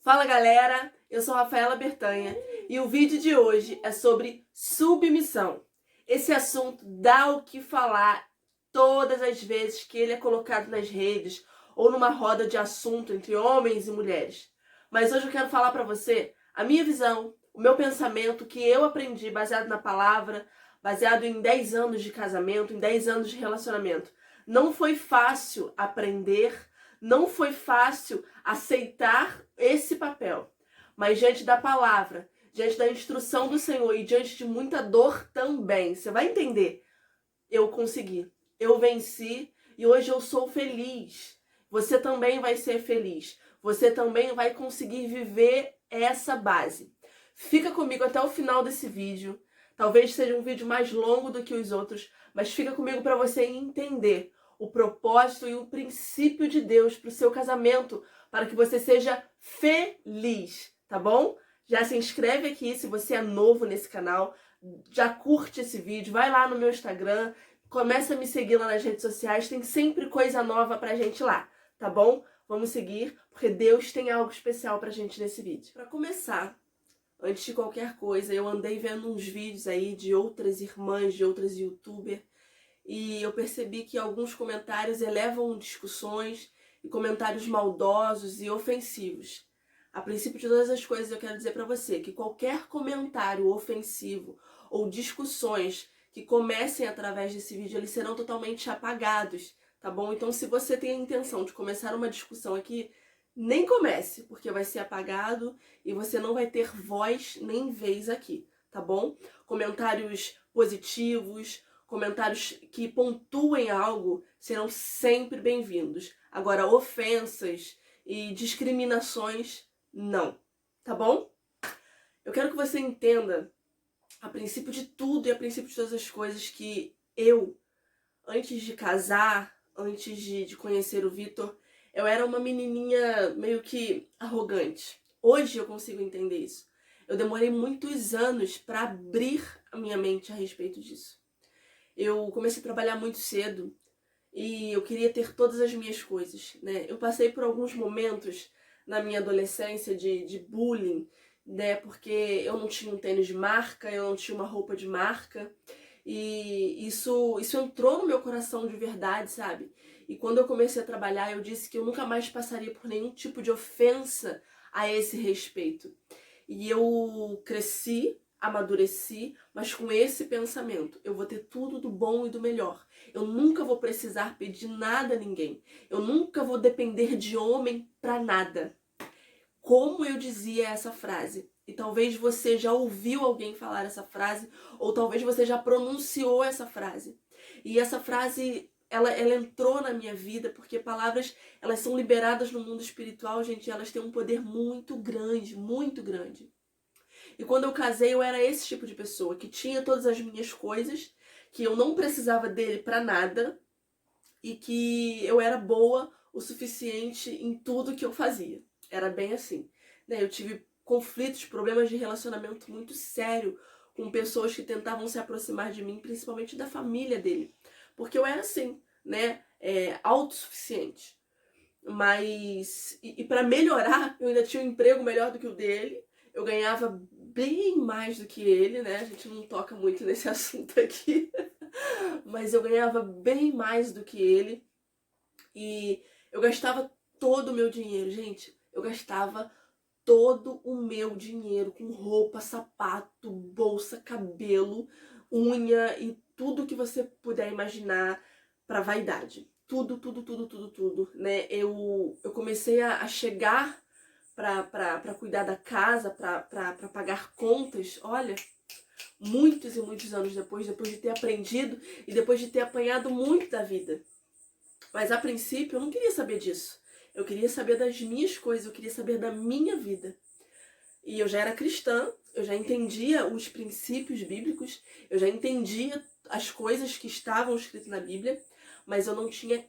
Fala galera, eu sou Rafaela Bertanha e o vídeo de hoje é sobre submissão. Esse assunto dá o que falar todas as vezes que ele é colocado nas redes ou numa roda de assunto entre homens e mulheres. Mas hoje eu quero falar para você a minha visão, o meu pensamento que eu aprendi baseado na palavra, baseado em 10 anos de casamento, em 10 anos de relacionamento. Não foi fácil aprender. Não foi fácil aceitar esse papel, mas diante da palavra, diante da instrução do Senhor e diante de muita dor também, você vai entender, eu consegui, eu venci e hoje eu sou feliz. Você também vai ser feliz, você também vai conseguir viver essa base. Fica comigo até o final desse vídeo, talvez seja um vídeo mais longo do que os outros, mas fica comigo para você entender o propósito e o princípio de Deus para o seu casamento, para que você seja feliz, tá bom? Já se inscreve aqui se você é novo nesse canal, já curte esse vídeo, vai lá no meu Instagram, começa a me seguir lá nas redes sociais, tem sempre coisa nova pra gente lá, tá bom? Vamos seguir, porque Deus tem algo especial pra gente nesse vídeo. Pra começar, antes de qualquer coisa, eu andei vendo uns vídeos aí de outras irmãs, de outras youtubers, e eu percebi que alguns comentários elevam discussões e comentários maldosos e ofensivos. A princípio de todas as coisas, eu quero dizer para você que qualquer comentário ofensivo ou discussões que comecem através desse vídeo, eles serão totalmente apagados, tá bom? Então, se você tem a intenção de começar uma discussão aqui, nem comece, porque vai ser apagado e você não vai ter voz nem vez aqui, tá bom? Comentários positivos, comentários que pontuem algo serão sempre bem-vindos. Agora, ofensas e discriminações, não. Tá bom? Eu quero que você entenda, a princípio de tudo e a princípio de todas as coisas, que eu, antes de casar, antes de conhecer o Vitor, eu era uma menininha meio que arrogante. Hoje eu consigo entender isso. Eu demorei muitos anos para abrir a minha mente a respeito disso. Eu comecei a trabalhar muito cedo e eu queria ter todas as minhas coisas, né? Eu passei por alguns momentos na minha adolescência de bullying, né? Porque eu não tinha um tênis de marca, eu não tinha uma roupa de marca. E isso entrou no meu coração de verdade, sabe? E quando eu comecei a trabalhar, eu disse que eu nunca mais passaria por nenhum tipo de ofensa a esse respeito. E eu cresci, amadureci, mas com esse pensamento: eu vou ter tudo do bom e do melhor. Eu nunca vou precisar pedir nada a ninguém. Eu nunca vou depender de homem para nada. Como eu dizia essa frase? E talvez você já ouviu alguém falar essa frase, ou talvez você já pronunciou essa frase. E essa frase, ela entrou na minha vida, porque palavras, elas são liberadas no mundo espiritual, gente, e elas têm um poder muito grande, muito grande. E quando eu casei, eu era esse tipo de pessoa, que tinha todas as minhas coisas, que eu não precisava dele para nada, e que eu era boa o suficiente em tudo que eu fazia. Era bem assim, né? Eu tive conflitos, problemas de relacionamento muito sério com pessoas que tentavam se aproximar de mim, principalmente da família dele. Porque eu era assim, né? Autossuficiente. Mas, e para melhorar, eu ainda tinha um emprego melhor do que o dele. Eu ganhava bem mais do que ele, né? A gente não toca muito nesse assunto aqui. Mas eu ganhava bem mais do que ele. E eu gastava todo o meu dinheiro, gente. Eu gastava todo o meu dinheiro com roupa, sapato, bolsa, cabelo, unha e tudo que você puder imaginar para vaidade. Tudo, tudo, tudo, tudo, tudo, né? Eu comecei a chegar para cuidar da casa, para pagar contas, olha, muitos e muitos anos depois de ter aprendido e depois de ter apanhado muito da vida. Mas a princípio eu não queria saber disso. Eu queria saber das minhas coisas, eu queria saber da minha vida. E eu já era cristã, eu já entendia os princípios bíblicos, eu já entendia as coisas que estavam escritas na Bíblia, mas eu não tinha,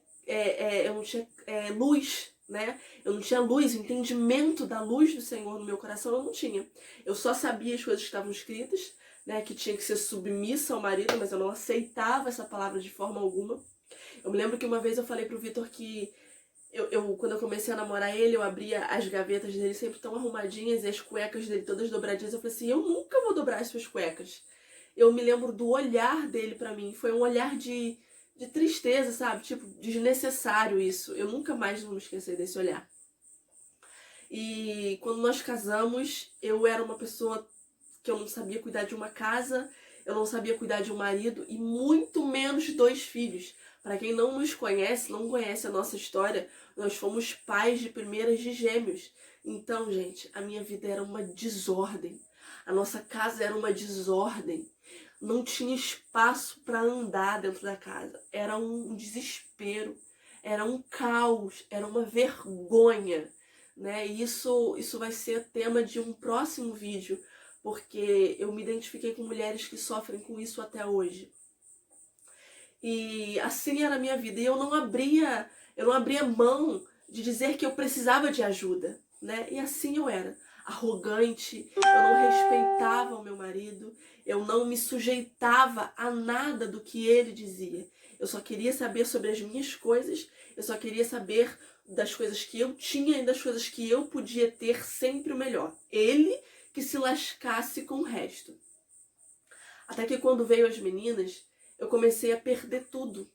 luz, né? Eu não tinha luz, o entendimento da luz do Senhor no meu coração eu não tinha. Eu só sabia as coisas que estavam escritas, né? Que tinha que ser submissa ao marido, mas eu não aceitava essa palavra de forma alguma. Eu me lembro que uma vez eu falei pro Vitor que Quando eu comecei a namorar ele, eu abria as gavetas dele sempre tão arrumadinhas e as cuecas dele todas dobradinhas. Eu falei assim, eu nunca vou dobrar as suas cuecas. Eu me lembro do olhar dele pra mim. Foi um olhar de tristeza, sabe? Tipo, desnecessário isso. Eu nunca mais vou me esquecer desse olhar. E quando nós casamos, eu era uma pessoa que eu não sabia cuidar de uma casa, eu não sabia cuidar de um marido e muito menos de 2 filhos. Para quem não nos conhece, não conhece a nossa história, nós fomos pais de primeiras de gêmeos. Então, gente, a minha vida era uma desordem. A nossa casa era uma desordem. Não tinha espaço para andar dentro da casa. Era um desespero, era um caos, era uma vergonha, né? E isso vai ser tema de um próximo vídeo, porque eu me identifiquei com mulheres que sofrem com isso até hoje. E assim era a minha vida. E eu não abria mão de dizer que eu precisava de ajuda, né? E assim eu era. Arrogante, eu não respeitava o meu marido, eu não me sujeitava a nada do que ele dizia. Eu só queria saber sobre as minhas coisas, eu só queria saber das coisas que eu tinha e das coisas que eu podia ter sempre o melhor. Ele que se lascasse com o resto. Até que quando veio as meninas, eu comecei a perder tudo.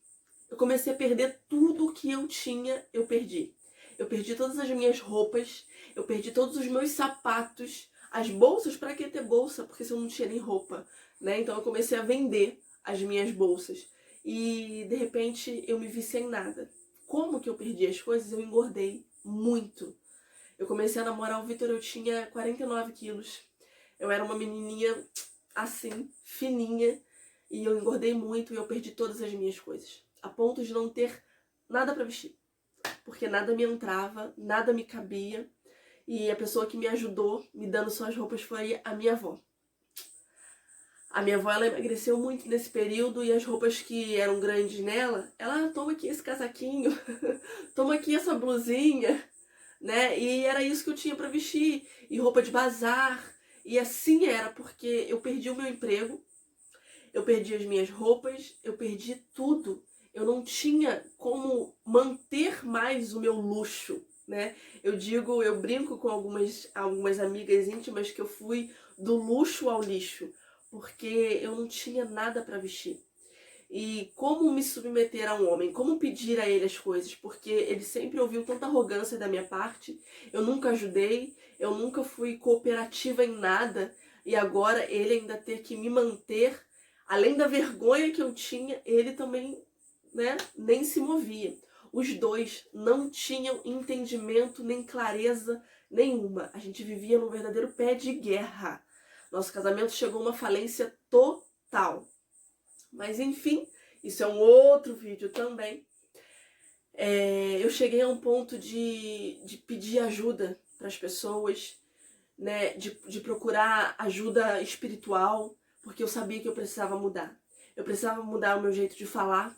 Eu comecei a perder tudo que eu tinha, eu perdi. Eu perdi todas as minhas roupas, eu perdi todos os meus sapatos, as bolsas, para que ter bolsa? Porque se eu não tinha nem roupa, né? Então eu comecei a vender as minhas bolsas. E de repente eu me vi sem nada. Como que eu perdi as coisas? Eu engordei muito. Eu comecei a namorar o Vitor, eu tinha 49 quilos. Eu era uma menininha assim, fininha, e eu engordei muito e eu perdi todas as minhas coisas. A ponto de não ter nada para vestir. Porque nada me entrava, nada me cabia. E a pessoa que me ajudou, me dando suas roupas, foi a minha avó. A minha avó, ela emagreceu muito nesse período e as roupas que eram grandes nela, ela, toma aqui esse casaquinho, toma aqui essa blusinha, né? E era isso que eu tinha para vestir, e roupa de bazar. E assim era, porque eu perdi o meu emprego, eu perdi as minhas roupas, eu perdi tudo. Eu não tinha como manter mais o meu luxo, né? Eu brinco com algumas amigas íntimas que eu fui do luxo ao lixo, porque eu não tinha nada para vestir. E como me submeter a um homem? Como pedir a ele as coisas? Porque ele sempre ouviu tanta arrogância da minha parte. Eu nunca ajudei, eu nunca fui cooperativa em nada. E agora ele ainda ter que me manter, além da vergonha que eu tinha, ele também, né, nem se movia. Os dois não tinham entendimento nem clareza nenhuma. A gente vivia num verdadeiro pé de guerra. Nosso casamento chegou a uma falência total. Mas enfim, isso é um outro vídeo também. Eu cheguei a um ponto de pedir ajuda para as pessoas, né? De procurar ajuda espiritual, porque eu sabia que eu precisava mudar. Eu precisava mudar o meu jeito de falar,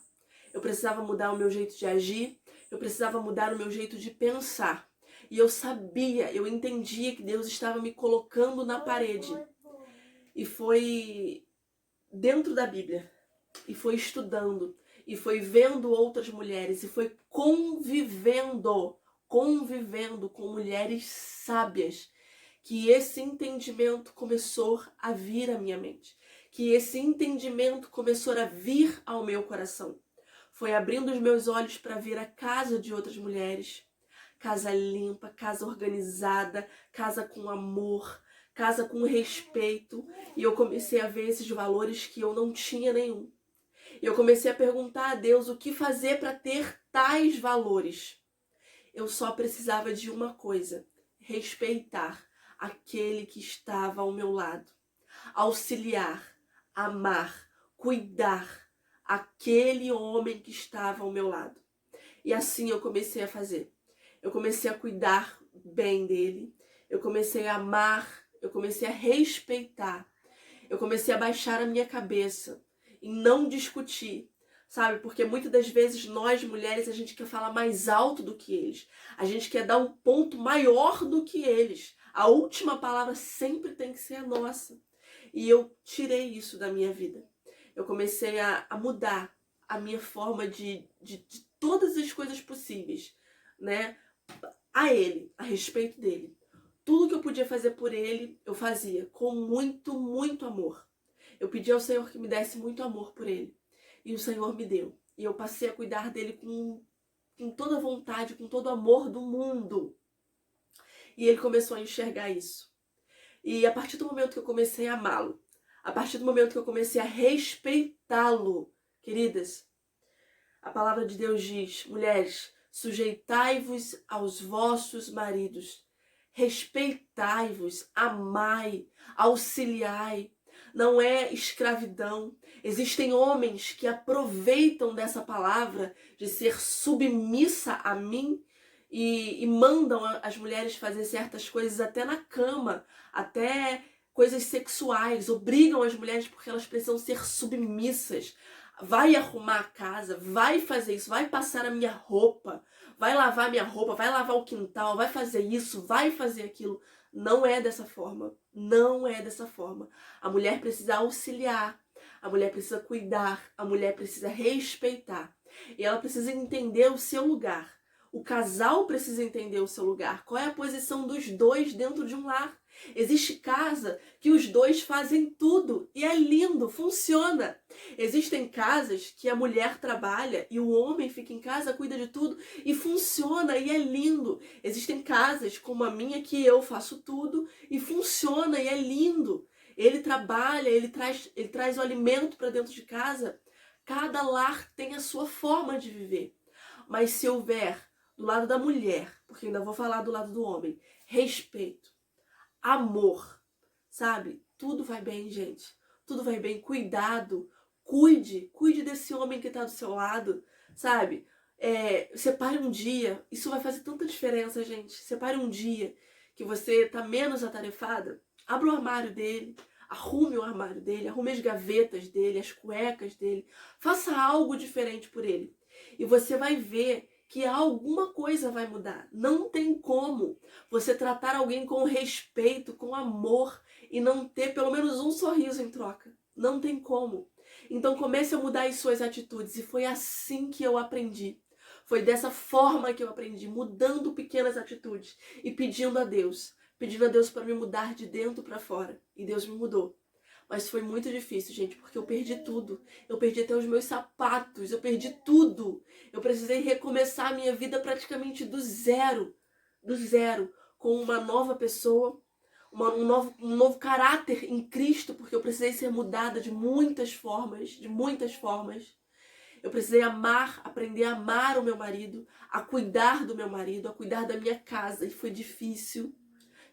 eu precisava mudar o meu jeito de agir, eu precisava mudar o meu jeito de pensar. E eu sabia, eu entendia que Deus estava me colocando na parede. E foi dentro da Bíblia. E foi estudando, e foi vendo outras mulheres, e foi convivendo com mulheres sábias, que esse entendimento começou a vir à minha mente, que esse entendimento começou a vir ao meu coração. Foi abrindo os meus olhos para ver a casa de outras mulheres, casa limpa, casa organizada, casa com amor, casa com respeito, e eu comecei a ver esses valores que eu não tinha nenhum. E eu comecei a perguntar a Deus o que fazer para ter tais valores. Eu só precisava de uma coisa: respeitar aquele que estava ao meu lado, auxiliar, amar, cuidar aquele homem que estava ao meu lado. E assim eu comecei a fazer. Eu comecei a cuidar bem dele, eu comecei a amar, eu comecei a respeitar, eu comecei a baixar a minha cabeça e não discutir, sabe? Porque muitas das vezes nós, mulheres, a gente quer falar mais alto do que eles. A gente quer dar um ponto maior do que eles. A última palavra sempre tem que ser a nossa. E eu tirei isso da minha vida. Eu comecei a mudar a minha forma de todas as coisas possíveis. né, a ele, a respeito dele. Tudo que eu podia fazer por ele, eu fazia com muito, muito amor. Eu pedi ao Senhor que me desse muito amor por ele. E o Senhor me deu. E eu passei a cuidar dele com toda a vontade, com todo o amor do mundo. E ele começou a enxergar isso. E a partir do momento que eu comecei a amá-lo, a partir do momento que eu comecei a respeitá-lo, queridas, a palavra de Deus diz, mulheres, sujeitai-vos aos vossos maridos, respeitai-vos, amai, auxiliai. Não é escravidão. Existem homens que aproveitam dessa palavra de ser submissa a mim e mandam as mulheres fazer certas coisas até na cama, até coisas sexuais, obrigam as mulheres porque elas precisam ser submissas. Vai arrumar a casa, vai fazer isso, vai passar a minha roupa, vai lavar minha roupa, vai lavar o quintal, vai fazer isso, vai fazer aquilo. Não é dessa forma, não é dessa forma. A mulher precisa auxiliar, a mulher precisa cuidar, a mulher precisa respeitar. E ela precisa entender o seu lugar. O casal precisa entender o seu lugar. Qual é a posição dos dois dentro de um lar? Existe casa que os dois fazem tudo e é lindo, funciona. Existem casas que a mulher trabalha e o homem fica em casa, cuida de tudo e funciona e é lindo. Existem casas como a minha que eu faço tudo e funciona e é lindo. Ele trabalha, ele traz o alimento para dentro de casa. Cada lar tem a sua forma de viver. Mas se houver do lado da mulher, porque ainda vou falar do lado do homem, respeito, amor, sabe? Tudo vai bem, gente. Tudo vai bem. Cuidado. Cuide desse homem que está do seu lado, sabe? Separe um dia. Isso vai fazer tanta diferença, gente. Separe um dia que você está menos atarefada. Abra o armário dele. Arrume o armário dele. Arrume as gavetas dele, as cuecas dele. Faça algo diferente por ele. E você vai ver que alguma coisa vai mudar. Não tem como você tratar alguém com respeito, com amor e não ter pelo menos um sorriso em troca. Não tem como. Então comece a mudar as suas atitudes. E foi assim que eu aprendi. Foi dessa forma que eu aprendi, mudando pequenas atitudes e pedindo a Deus para me mudar de dentro para fora. E Deus me mudou. Mas foi muito difícil, gente, porque eu perdi tudo. Eu perdi até os meus sapatos, eu perdi tudo. Eu precisei recomeçar a minha vida praticamente do zero, com uma nova pessoa, um novo caráter em Cristo, porque eu precisei ser mudada de muitas formas. Eu precisei aprender a amar o meu marido, a cuidar do meu marido, a cuidar da minha casa. E foi difícil,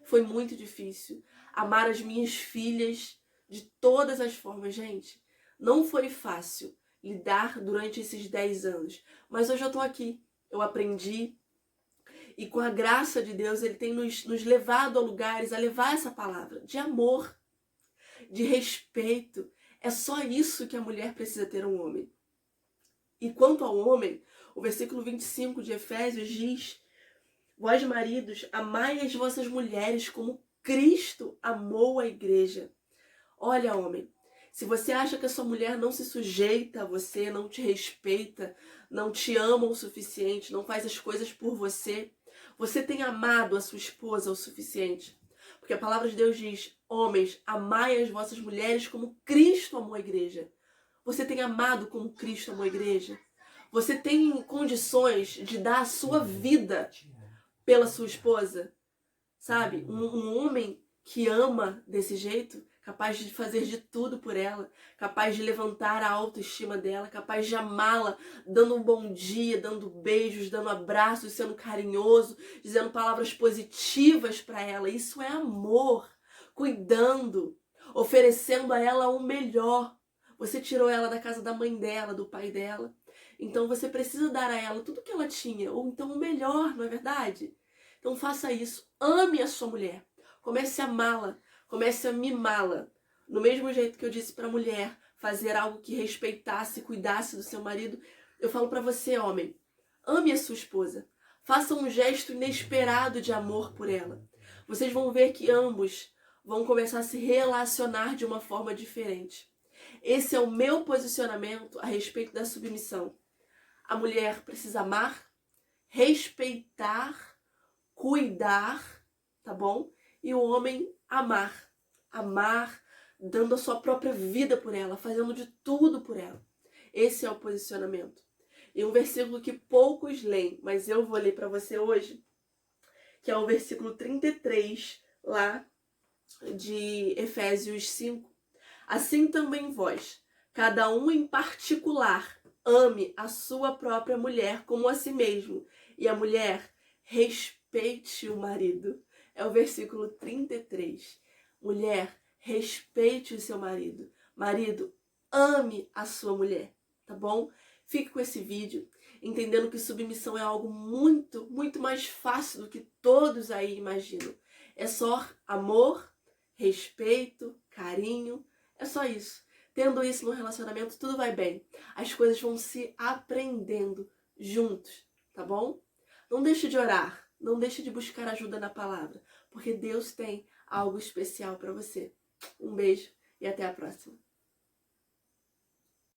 foi muito difícil. Amar as minhas filhas de todas as formas, gente. Não foi fácil lidar durante esses 10 anos. Mas hoje eu tô aqui, eu aprendi. E com a graça de Deus, Ele tem nos levado a lugares, a levar essa palavra de amor, de respeito. É só isso que a mulher precisa ter um homem. E quanto ao homem, o versículo 25 de Efésios diz: vós maridos, amai as vossas mulheres como Cristo amou a igreja. Olha, homem, se você acha que a sua mulher não se sujeita a você, não te respeita, não te ama o suficiente, não faz as coisas por você, você tem amado a sua esposa o suficiente? Porque a palavra de Deus diz: homens, amai as vossas mulheres como Cristo amou a igreja. Você tem amado como Cristo amou a igreja? Você tem condições de dar a sua vida pela sua esposa? Sabe? Um homem que ama desse jeito, capaz de fazer de tudo por ela, capaz de levantar a autoestima dela, capaz de amá-la, dando um bom dia, dando beijos, dando abraços, sendo carinhoso, dizendo palavras positivas para ela. Isso é amor, cuidando, oferecendo a ela o melhor. Você tirou ela da casa da mãe dela, do pai dela, então você precisa dar a ela tudo que ela tinha, ou então o melhor, não é verdade? Então faça isso, ame a sua mulher, comece a amá-la, comece a mimá-la. No mesmo jeito que eu disse para a mulher fazer algo que respeitasse, cuidasse do seu marido, eu falo para você, homem, ame a sua esposa. Faça um gesto inesperado de amor por ela. Vocês vão ver que ambos vão começar a se relacionar de uma forma diferente. Esse é o meu posicionamento a respeito da submissão. A mulher precisa amar respeitar, cuidar, tá bom? E o homem amar. Amar, dando a sua própria vida por ela, fazendo de tudo por ela. Esse é o posicionamento. E um versículo que poucos leem, mas eu vou ler para você hoje, que é o versículo 33, lá de Efésios 5. Assim também vós, cada um em particular, ame a sua própria mulher como a si mesmo, e a mulher respeite o marido. É o versículo 33. Mulher, respeite o seu marido. Marido, ame a sua mulher, tá bom? Fique com esse vídeo, entendendo que submissão é algo muito, muito mais fácil do que todos aí imaginam. É só amor, respeito, carinho, é só isso. Tendo isso no relacionamento, tudo vai bem. As coisas vão se aprendendo juntos, tá bom? Não deixe de orar, não deixe de buscar ajuda na palavra, porque Deus tem algo especial para você. Um beijo e até a próxima.